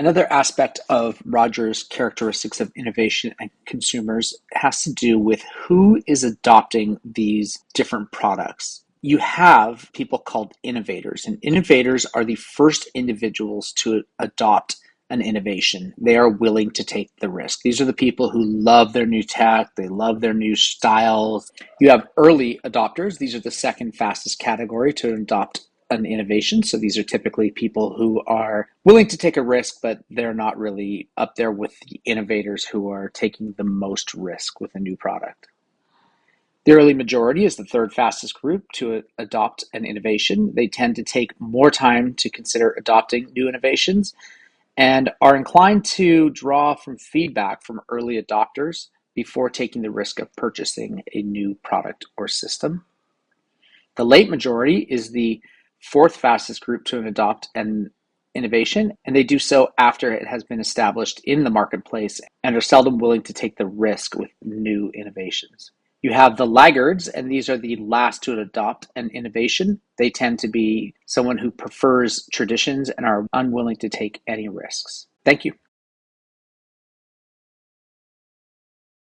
Another aspect of Rogers' characteristics of innovation and consumers has to do with who is adopting these different products. You have people called innovators, and innovators are the first individuals to adopt an innovation. They are willing to take the risk. These are the people who love their new tech, they love their new styles. You have early adopters. These are the second fastest category to adopt an innovation. So these are typically people who are willing to take a risk, but they're not really up there with the innovators who are taking the most risk with a new product. The early majority is the third fastest group to adopt an innovation. They tend to take more time to consider adopting new innovations and are inclined to draw from feedback from early adopters before taking the risk of purchasing a new product or system. The late majority is the fourth fastest group to adopt an innovation, and they do so after it has been established in the marketplace and are seldom willing to take the risk with new innovations. You have the laggards, and these are the last to adopt an innovation. They tend to be someone who prefers traditions and are unwilling to take any risks. Thank you.